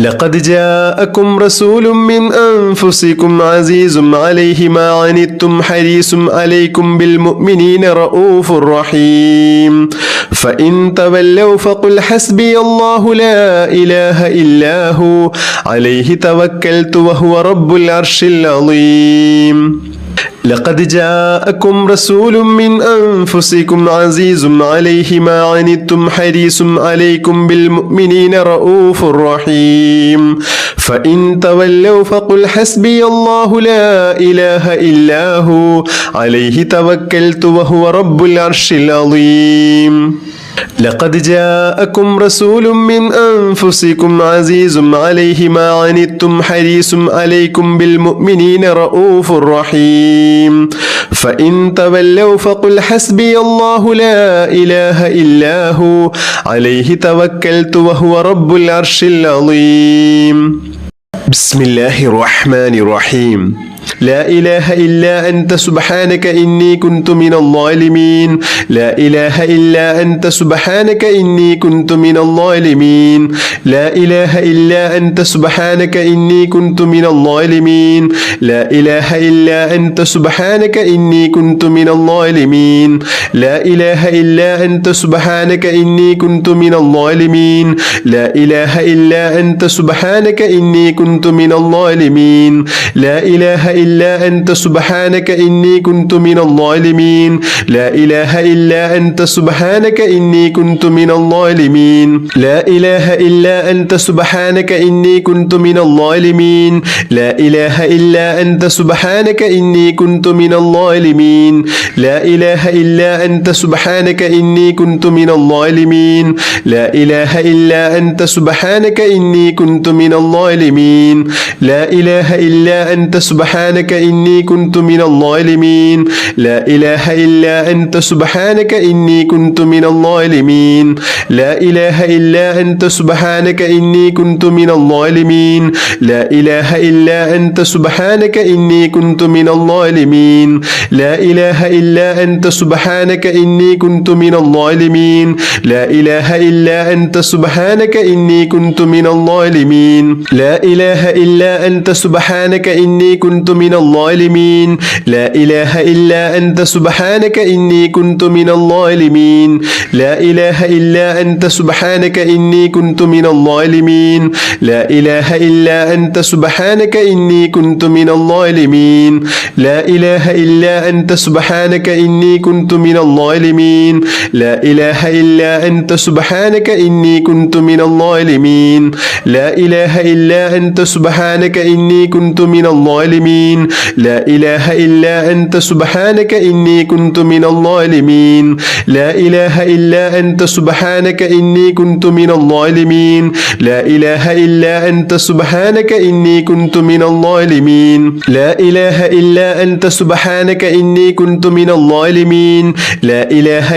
لقد جاءكم رسول من أنفسكم عزيز عليه ما عنتم حريص عليكم بالمؤمنين رؤوف رحيم فإن تولوا فقل حسبي الله لا إله إلا هو عليه توكلت وهو رب العرش العظيم لقد جاءكم رسول من أنفسكم عزيز عليه ما عنتم حريص عليكم بالمؤمنين رؤوف رحيم فإن تولوا فقل حسبي الله لا إله إلا هو عليه توكلت وهو رب العرش العظيم لقد جاءكم رسول من أنفسكم عزيز عليه ما عنتم حريص عليكم بالمؤمنين رؤوف رحيم فإن تولوا فقل حسبي الله لا إله إلا هو عليه توكلت وهو رب العرش العظيم بسم الله الرحمن الرحيم لا إله إلا أنت سبحانك إني كنت من الظالمين لا إله إلا أنت سبحانك إني كنت من الظالمين لا إله إلا أنت سبحانك إني كنت من الظالمين لا إله إلا أنت سبحانك إني كنت من الظالمين لا إله إلا أنت سبحانك إني كنت من الظالمين لا إله إلا أنت سبحانك إني كنت من الظالمين لا إله إلا أنت سبحانك إني كنت من الظالمين لا إله إلا أنت سبحانك إني كنت من الظالمين لا إله إلا أنت سبحانك إني كنت من الظالمين لا إله إلا أنت سبحانك إني كنت من الظالمين لا إله إلا أنت سبحانك إني كنت من الظالمين لا إله إلا أنت سبحانك إني كنت من الظالمين لا إله إلا أنت سبحانك إني كنت من الظالمين لا إله إلا أنت سبحانك إني كنت من الظالمين لا إله إلا أنت سبحانك إني كنت من الظالمين لا إله إلا أنت سبحانك إني كنت من الظالمين لا إله إلا أنت سبحانك إني كنت من الظالمين لا إله إلا أنت سبحانك إني كنت من الظالمين لا إله إلا أنت سبحانك إني كنت من الظالمين لا إله إلا أنت سبحانك إني كنت من الظالمين لا إله إلا أنت سبحانك إني كنت من الظالمين لا إله إلا أنت سبحانك إني كنت من الظالمين لا إله إلا أنت سبحانك إني كنت من الظالمين لا إله إلا أنت سبحانك إني كنت من الظالمين لا إله إلا أنت سبحانك إني كنت من الظالمين لا إله إلا أنت سبحانك إني كنت من الظالمين لا إله إلا أنت سبحانك إني كنت من الظالمين لا إله إلا أنت سبحانك إني كنت من الظالمين لا إله إلا أنت سبحانك إني كنت من الظالمين لا إله إلا أنت سبحانك إني كنت من الظالمين لا إله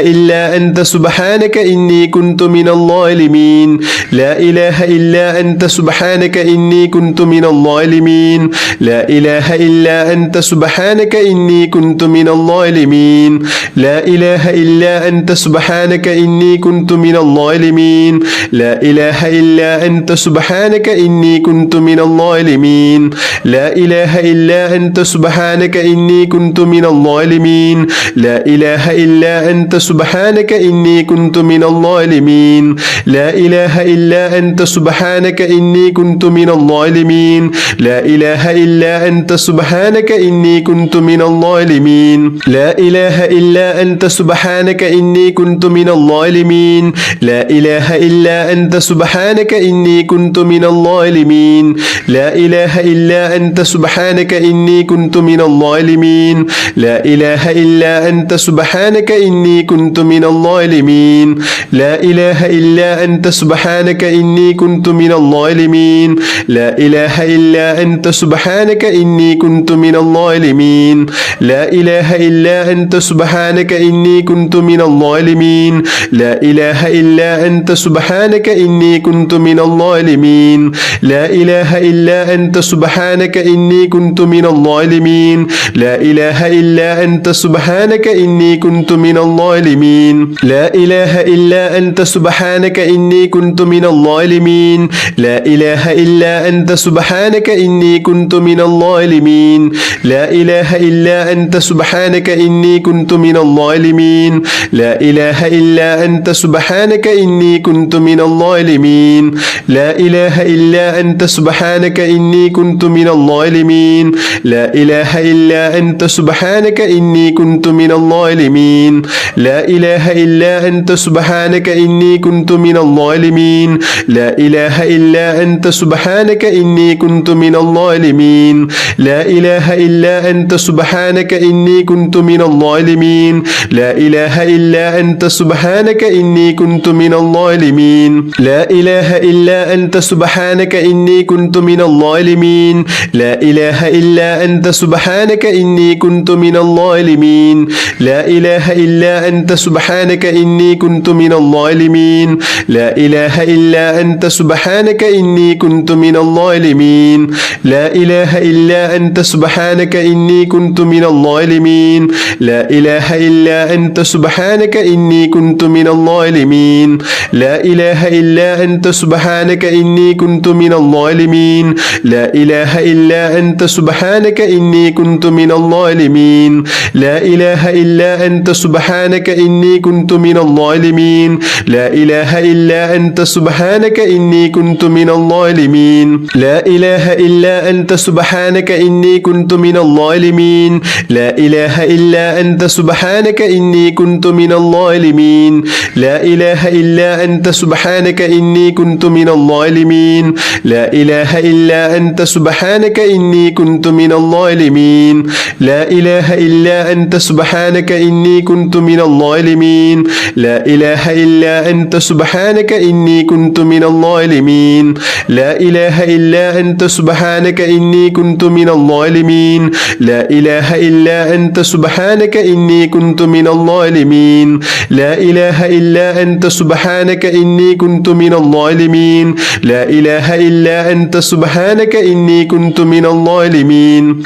إلا أنت سبحانك إني كنت من الظالمين لا إله إلا أنت سبحانك إني كنت من الظالمين لا إله إلا أنت سبحانك إني كنت من الظالمين لا إله إلا أنت سبحانك إني كنت من الظالمين لا إله إلا أنت سبحانك إني كنت من الظالمين لا إله إلا أنت سبحانك إني كنت من الظالمين لا إله إلا أنت سبحانك إني كنت من الظالمين لا إله إلا أنت سبحانك إني كنت من الظالمين لا إله إلا أنت سبحانك إني كنت من الظالمين لا إله إلا أنت سبحانك إني كنت من الظالمين لا إله إلا أنت سبحانك إني كنت من الظالمين لا إله إلا أنت سبحانك إني كنت من الظالمين لا إله إلا أنت سبحانك إني كنت من الظالمين لا إله إلا أنت سبحانك إني كنت من الظالمين لا إله إلا أنت سبحانك إني كنت من الظالمين لا إله إلا أنت سبحانك إني كنت من الظالمين لا إله إلا أنت سبحانك إني كنت من الظالمين لا إله إلا أنت سبحانك إني كنت من الظالمين لا إله إلا أنت سبحانك إني كنت من الظالمين لا إله إلا أنت سبحانك إني كنت من الظالمين لا إله إلا أنت سبحانك إني كنت من الظالمين لا إله إلا أنت سبحانك إني كنت من الظالمين لا إله إلا أنت سبحانك إني كنت من الظالمين لا إله إلا أنت سبحانك إني كنت من الظالمين لا إله إلا أنت سبحانك إني كنت من الظالمين لا إله إلا أنت سبحانك إني كنت من الظالمين لا إله إلا أنت سبحانك إني كنت من الظالمين لا إله إلا أنت سبحانك إني كنت من الظالمين لا إله إلا أنت سبحانك إني كنت من الظالمين لا إله إلا أنت سبحانك إني كنت من الظالمين لا إله إلا أنت سبحانك إني كنت من الظالمين لا إله إلا أنت سبحانك إني كنت من الظالمين لا إله إلا أنت سبحانك إني كنت من الظالمين لا إله إلا أنت سبحانك إني كنت من الظالمين لا إله إلا أنت سبحانك إني كنت من الظالمين لا إله إلا أنت سبحانك إني كنت من الظالمين لا إله إلا أنت سبحانك إني كنت من الظالمين لا إله إلا أنت سبحانك إني كنت من الظالمين لا إله إلا أنت سبحانك إني كنت من الظالمين لا إله إلا أنت سبحانك إني كنت من الظالمين لا إله إلا أنت سبحانك إني كنت من الظالمين لا إله إلا أنت سبحانك إني كنت من الظالمين لا إله إلا أنت سبحانك إني كنت من الظالمين لا إله إلا أنت سبحانك إني كنت من الظالمين لا إله إلا أنت سبحانك إني كنت من الظالمين لا إله إلا أنت سبحانك إني كنت من الظالمين لا إله إلا أنت سبحانك إني كنت من الظالمين لا إله إلا أنت سبحانك إني كنت من الظالمين لا إله إلا أنت سبحانك إني كنت من الظالمين لا إله إلا أنت سبحانك إني كنت من الظالمين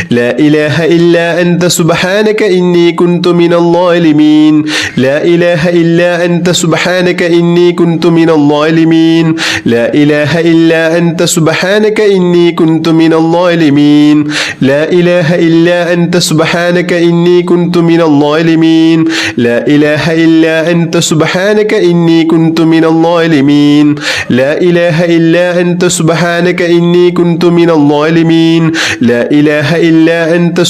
لا إله إلا أنت سبحانك إني كنت من الظالمين لا إله إلا أنت سبحانك إني كنت من الظالمين لا إله إلا أنت سبحانك إني كنت من الظالمين لا إله إلا أنت سبحانك إني كنت من الظالمين لا إله إلا أنت سبحانك إني كنت من الظالمين لا إله إلا أنت سبحانك إني كنت من الظالمين لا إله إلا أنت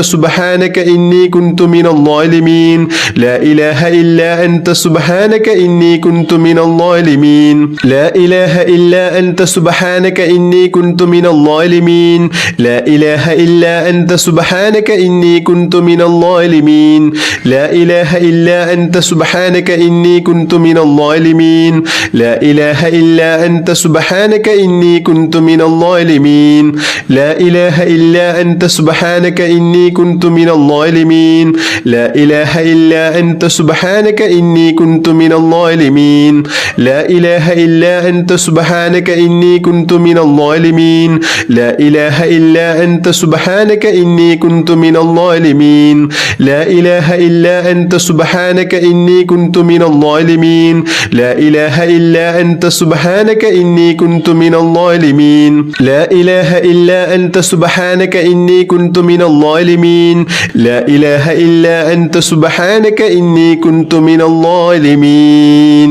سبحانك إني كنت من الظالمين لا إله إلا أنت سبحانك إني كنت من الظالمين لا إله إلا أنت سبحانك إني كنت من الظالمين لا إله إلا أنت سبحانك إني كنت من الظالمين لا إله إلا أنت سبحانك إني كنت من الظالمين لا إله إلا أنت سبحانك إني كنت من الظالمين لا إله إلا أنت سبحانك إني كنت من الظالمين لا إله إلا أنت سبحانك إني كنت من الظالمين لا إله إلا أنت سبحانك إني كنت من الظالمين لا إله إلا أنت سبحانك إني كنت من الظالمين لا إله إلا أنت سبحانك إني كنت من الظالمين لا إله إلا أنت سبحانك إني كنت من الظالمين لا إله إلا أنت سبحانك إني كنت من الظالمين لا إله إلا أنت سبحانك إني كنت من الظالمين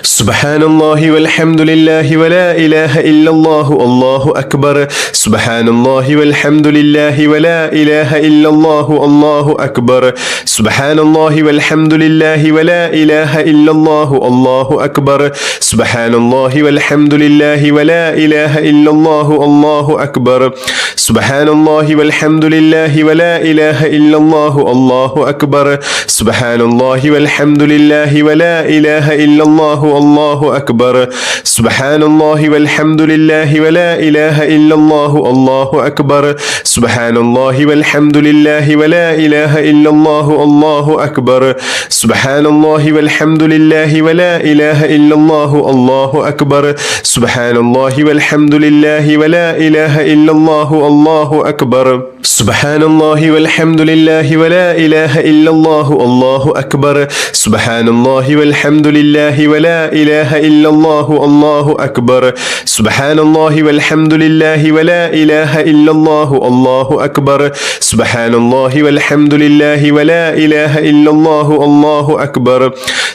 سبحان الله والحمد لله ولا إله إلا الله الله أكبر سبحان الله والحمد لله ولا إله إلا الله الله أكبر سبحان الله والحمد لله ولا إله إلا الله الله أكبر سبحان الله والحمد لله ولا إله إلا الله الله أكبر سبحان الله والحمد لله ولا إله إلا الله الله أكبر سبحان الله والحمد لله ولا إله إلا الله الله أكبر سبحان الله والحمد لله ولا إله إلا الله الله أكبر سبحان الله والحمد لله ولا إله إلا الله الله أكبر سبحان الله والحمد لله ولا إله إلا الله الله أكبر سبحان الله والحمد لله ولا إله إلا الله الله أكبر سبحان الله والحمد لله ولا إله إلا الله الله أكبر سبحان الله والحمد لله ولا إله إلا الله الله أكبر سبحان الله والحمد لله ولا إله إلا الله الله أكبر سبحان الله والحمد لله ولا إله إلا الله الله أكبر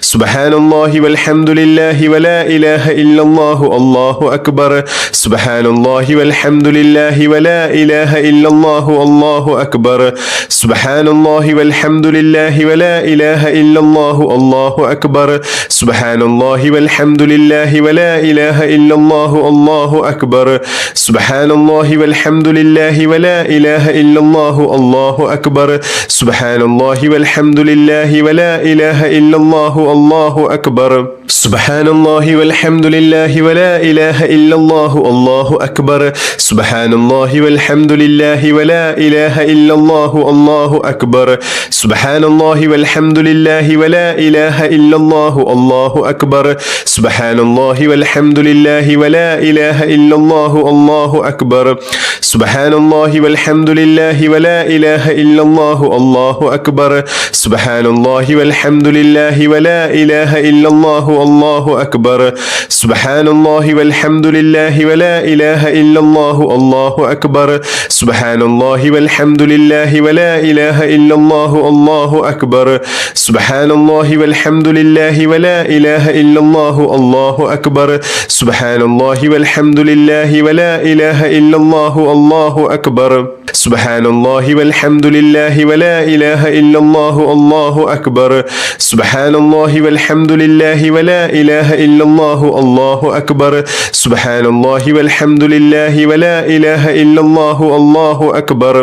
سبحان الله والحمد لله ولا إله إلا الله الله أكبر سبحان الله والحمد لله ولا إله إلا الله الله أكبر سبحان الله والحمد لله ولا إله إلا الله الله أكبر سبحان الله والحمد لله ولا إله إلا الله الله أكبر سبحان الله والحمد لله ولا إله إلا الله الله أكبر سبحان الله والحمد لله ولا إله إلا الله الله أكبر سبحان الله والحمد لله ولا إله إلا الله الله أكبر سبحان الله والحمد لله ولا إله إلا الله الله أكبر سبحان الله والحمد لله ولا إله إلا الله الله أكبر سبحان الله والحمد لله ولا إله إلا الله الله أكبر سبحان الله والحمد لله ولا إله إلا الله الله أكبر سبحان الله والحمد لله ولا إله إلا الله الله أكبر سبحان الله والحمد لله ولا إله إلا الله الله أكبر سبحان الله والحمد لله ولا إله إلا الله الله أكبر سبحان الله والحمد لله ولا إله إلا الله الله أكبر سبحان الله والحمد لله ولا إله إلا الله الله أكبر سبحان الله والحمد لله ولا إله إلا الله الله أكبر سبحان الله والحمد لله ولا إله إلا الله الله أكبر سبحان الله والحمد لله ولا إله إلا الله الله أكبر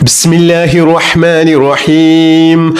بسم الله الرحمن الرحيم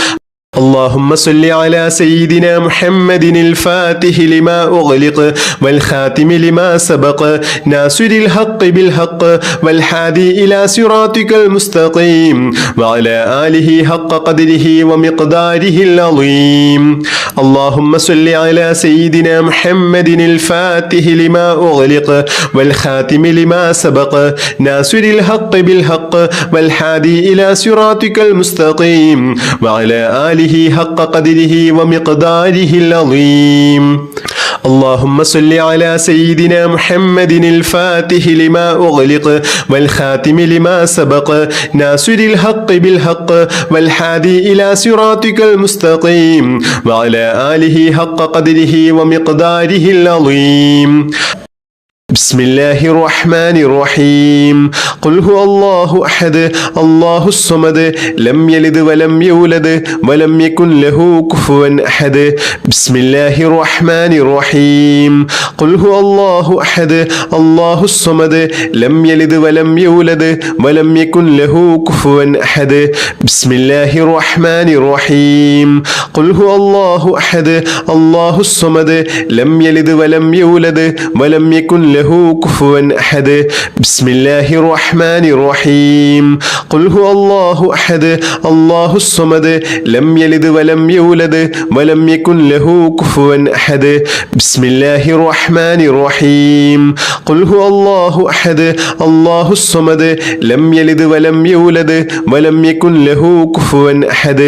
اللهم صل على سيدنا محمد الفاتح لما أغلق والخاتم لما سبق ناصر الحق بالحق والحادي إلى صراطك المستقيم وعلى آله حق قدره ومقداره العظيم اللهم صل على سيدنا محمد الفاتح لما أغلق والخاتم لما سبق ناصر الحق بالحق والحادي إلى صراطك المستقيم وعلى آله حق قدره ومقداره العظيم اللهم صل على سيدنا محمد الفاتح لما أغلق والخاتم لما سبق ناصر الحق بالحق والحادي إلى صراطك المستقيم وعلى آله حق قدره ومقداره العظيم بسم الله الرحمن الرحيم قل هو الله أحد الله الصمد لم يلد ولم يولد ولم يكن له كفوا أحد بسم الله الرحمن الرحيم قل هو الله أحد الله الصمد لم يلد ولم يولد ولم يكن له كفوا أحد بسم الله الرحمن الرحيم قل هو الله أحد الله الصمد لم يلد ولم يولد ولم يكن له كفوا أحد بسم الله الرحمن الرحيم قل هو الله أحد الله الصمد لم يلد ولم يولد ولم يكن له كفوا أحد بسم الله الرحمن الرحيم قل هو الله أحد الله الصمد لم يلد ولم يولد ولم يكن له كفوا أحد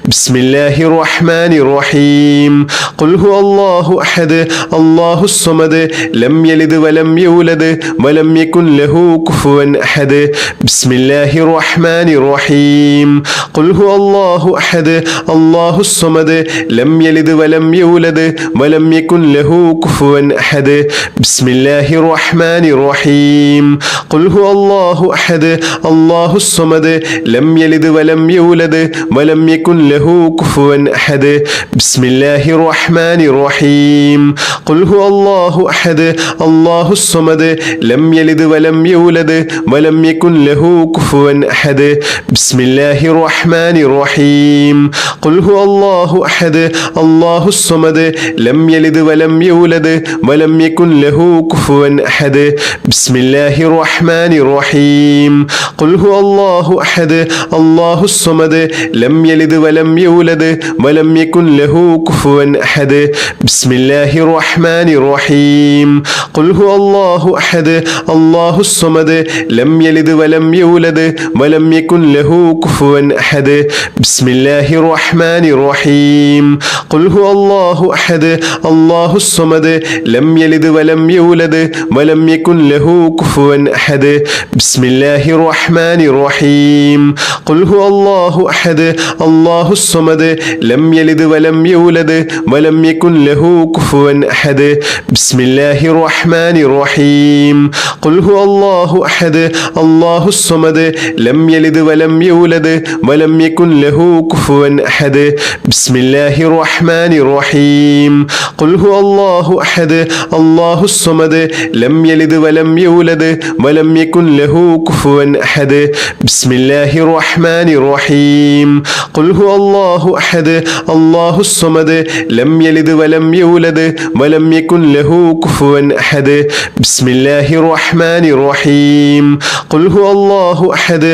بسم الله الرحمن الرحيم قل هو الله أحد الله الصمد لم يلد ولم ولم يولد ولم يكن له كفوا أحد بسم الله الرحمن الرحيم قل هو الله أحد الله الصمد لم يلد ولم يولد ولم يكن له كفوا أحد بسم الله الرحمن الرحيم قل هو الله أحد الله الصمد لم يلد ولم يولد ولم يكن له كفوا أحد بسم الله الرحمن الرحيم قل هو الله أحد الله الصمد لم يلد ولم يولد ولم يكن له كفوا أحد بسم الله الرحمن الرحيم قل هو الله أحد الله الصمد لم يلد ولم يولد ولم يكن له كفوا أحد بسم الله الرحمن الرحيم قل هو الله أحد الله الصمد لم يلد ولم يولد ولم يكن له كفوا أحد بسم الله الرحمن الرحيم قل هو الله أحد الله الصمد لم يلد ولم يولد ولم يكن له كفوا أحد بسم الله الرحمن الرحيم قل هو الله أحد الله الصمد لم يلد ولم يولد ولم يكن له كفوا أحد بسم الله الرحمن الرحيم قل هو الله أحد الله الصمد لم يلد ولم يولد ولم يكن له كفوا أحد بسم الله الرحمن الرحيم قل هو الله أحد الله الصمد لم يلد ولم يولد ولم يكن له كفوا أحد بسم الله الرحمن الرحيم قل هو الله أحد الله الصمد لم يلد ولم يولد ولم يكن له كفوا أحد بسم الله الرحمن الرحيم قل هو الله أحد الله الصمد لم يلد ولم يولد ولم يكن له كفوا أحد بسم الله الرحمن الرحيم قل هو الله أحد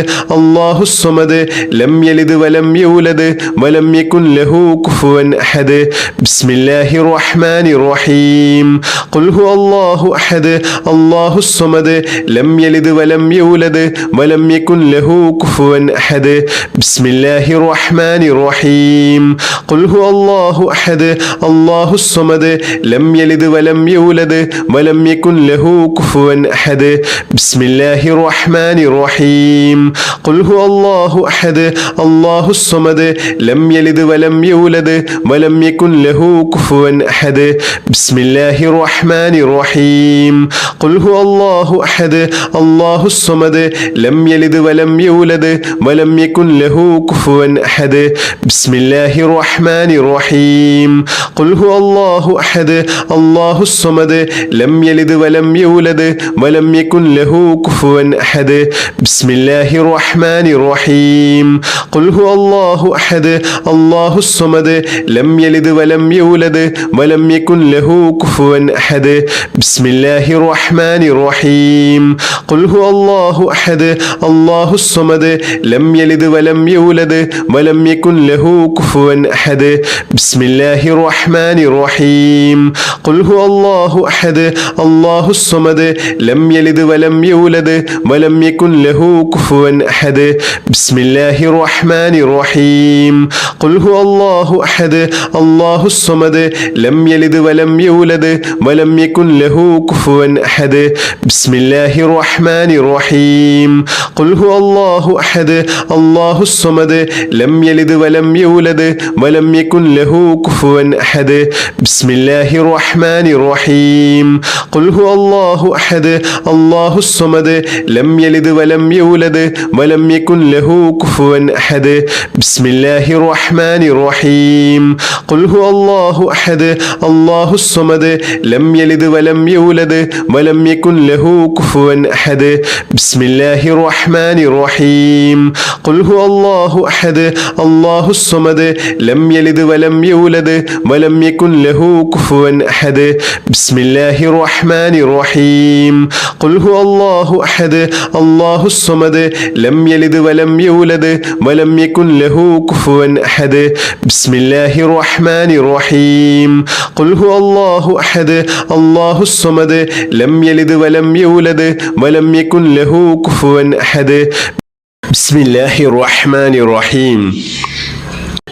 الله الصمد لم يلد ولم يولد ولم يكن له كفوا أحد بسم الله الرحمن الرحيم قل هو الله أحد الله الصمد لم يلد ولم يولد ولم يكن له كفوا أحد بسم الله الرحمن الرحيم قل هو الله أحد الله الصمد لم يلد ولم يولد ولم يكن له كفوا أحد بسم الله الرحمن الرحيم قل هو الله أحد الله الصمد لم يلد ولم يولد ولم يكن له كفوا أحد بسم الله الرحمن الرحيم قل هو الله أحد الله الصمد لم يلد ولم يولد ولم يكن له كفوا أحد بسم الله الرحمن الرحيم قل هو الله أحد الله الصمد لم يلد ولم يولد ولم يكن له كفوا أحد بسم الله الرحمن الرحيم قل هو الله أحد الله الصمد لم يلد ولم يولد ولم يكن له كفوا أحد بسم الله الرحمن الرحيم قل هو الله أحد الله الصمد لم يلد ولم يولد ولم يكن له كفوا أحد بسم الله الرحمن الرحيم قل هو الله أحد الله الصمد لم يلد ولم يولد ولم يكن له كفوا أحد بسم الله الرحمن الرحيم قل هو الله أحد الله الصمد لم يلد ولم يولد ولم يكن له كفوا أحد بسم الله الرحمن الرحيم قل هو الله أحد الله الصمد لم يلد ولم يولد ولم يكن له كفوا أحد بسم الله الرحمن الرحيم قل هو الله أحد الله الصمد لم يلد ولم يولد ولم يكن له كفوا أحد بسم الله الرحمن الرحيم قل هو الله أحد الله الصمد لم يلد ولم يولد ولم يكن له كفوا أحد بسم الله الرحمن الرحيم قل هو الله أحد الله الصمد لم يلد ولم يولد ولم يكن له كفوا أحد بسم الله الرحمن الرحيم قل هو الله أحد الله الصمد لم يلد ولم يولد ولم يكن له كفوا أحد بسم الله الرحمن الرحيم قل هو الله أحد الله الصمد لم يلد ولم يولد ولم يكن له كفوا أحد بسم الله الرحمن الرحيم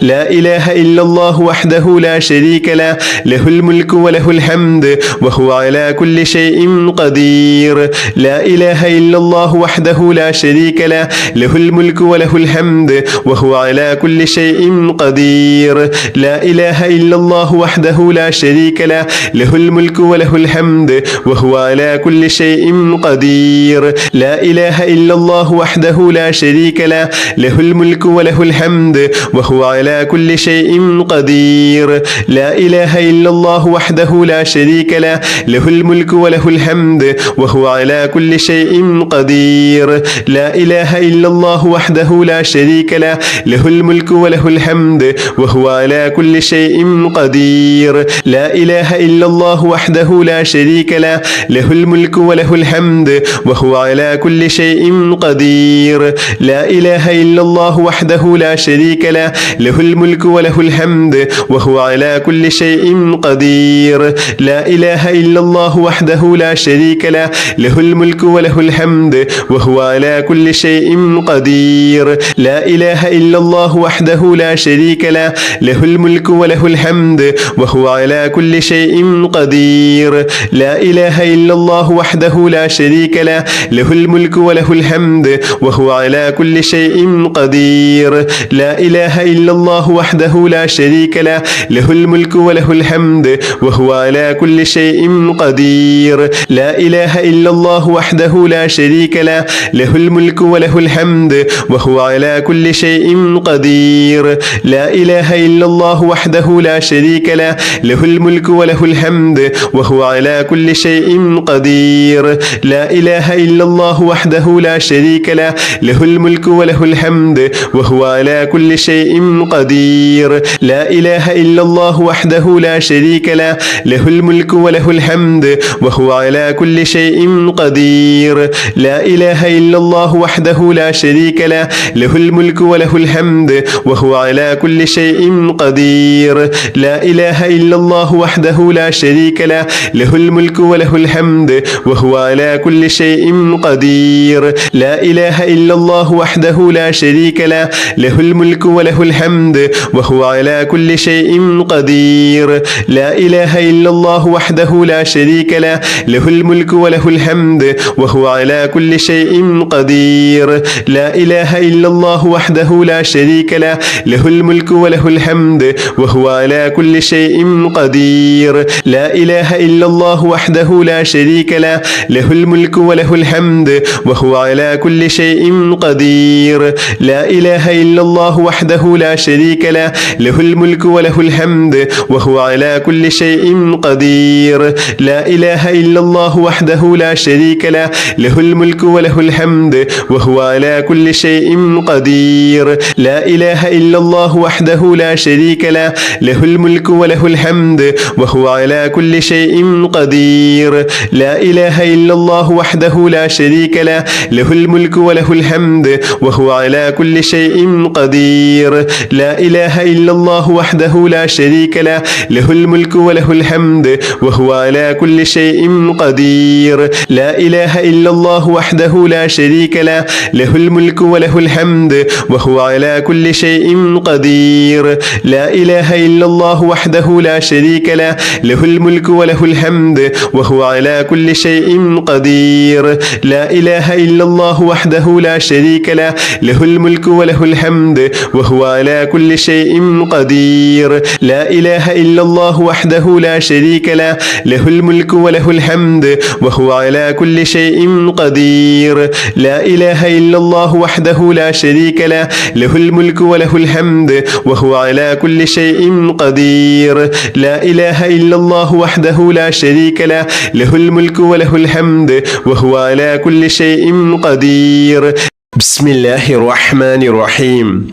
لا إله إلا الله وحده لا شريك له له الملك وله الحمد وهو على كل شيء قدير لا إله إلا الله وحده لا شريك له له الملك وله الحمد وهو على كل شيء قدير لا إله إلا الله وحده لا شريك له له الملك وله الحمد وهو على كل شيء قدير لا إله إلا الله وحده لا شريك له له الملك وله الحمد وهو على كل شيء قدير لا إله إلا الله وحده لا شريك له له الملك وله الحمد وهو على كل شيء قدير لا إله إلا الله وحده لا شريك له له الملك وله الحمد وهو على كل شيء قدير لا إله إلا الله وحده لا شريك له له الملك وله الحمد وهو على كل شيء قدير لا إله إلا الله وحده لا شريك له له الملك وله الحمد وهو على كل شيء قدير لا إله إلا الله وحده لا شريك له له الملك وله الحمد وهو على كل شيء قدير لا إله إلا الله وحده لا شريك له له الملك وله الحمد وهو على كل شيء قدير لا إله إلا الله وحده لا شريك له له الملك وله الحمد وهو على كل شيء قدير لا إله إلا الله وحده لا شريك له له الملك وله الحمد وهو على كل شيء قدير لا إله إلا الله وحده لا شريك له له الملك وله الحمد وهو على كل شيء قدير لا إله إلا الله وحده لا شريك له له الملك وله الحمد وهو على كل شيء قدير لا إله إلا الله وحده لا شريك له له الملك وله الحمد وهو على كل شيء قدير لا إله إلا الله وحده لا شريك له له الملك وله الحمد وهو على كل شيء قدير لا إله إلا الله وحده لا شريك له له الملك وله الحمد وهو على كل شيء قدير لا إله إلا الله وحده لا شريك له له الملك وله الحمد وهو على كل شيء قدير لا إله إلا الله وحده لا شريك له له الملك وله الحمد وهو على كل شيء قدير لا إله إلا الله وحده لا شريك له له الملك وله الحمد وهو على كل شيء قدير لا إله إلا الله وحده لا شريك له له الملك وله الحمد وهو على كل شيء قدير لا إله إلا الله وحده لا شريك له له الملك وله الحمد وهو على كل شيء قدير لا إله إلا الله وحده لا شريك له له الملك وله الحمد وهو على كل شيء قدير لا إله إلا الله وحده لا شريك له له الملك وله الحمد وهو على كل شيء قدير لا إله إلا الله وحده لا شريك له له الملك وله الحمد وهو على كل شيء قدير لا إله إلا الله وحده لا شريك له له الملك وله الحمد وهو على كل شيء قدير لا إله إلا الله وحده لا شريك له له الملك وله الحمد وهو على كل شيء قدير لا إله إلا الله وحده لا شريك له له الملك وله الحمد وهو على كل شيء قدير لا إله إلا الله وحده لا شريك له له الملك وله الحمد وهو على كل شيء قدير لا إله إلا الله وحده لا شريك له له الملك وله الحمد وهو على كل شيء قدير لا إله إلا الله وحده لا شريك له له الملك وله الحمد وهو على كل شيء قدير لا إله إلا الله وحده لا شريك له له الملك وله الحمد وهو على كل شيء قدير لا إله إلا الله وحده لا شريك له له الملك وله الحمد وهو على كل شيء قدير بسم الله الرحمن الرحيم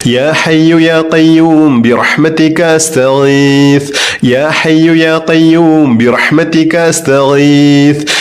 يا حي يا قيوم برحمتك أستغيث يا حي يا قيوم برحمتك أستغيث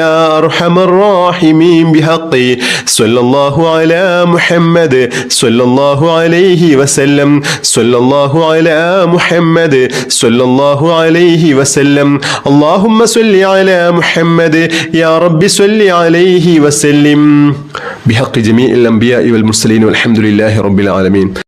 يا أرحم الراحمين بحق صلى الله على محمد صلى الله عليه وسلم صلى الله على محمد صلى الله عليه وسلم اللهم صل على محمد يا رب صل عليه وسلم بحق جميع الأنبياء والمرسلين والحمد لله رب العالمين.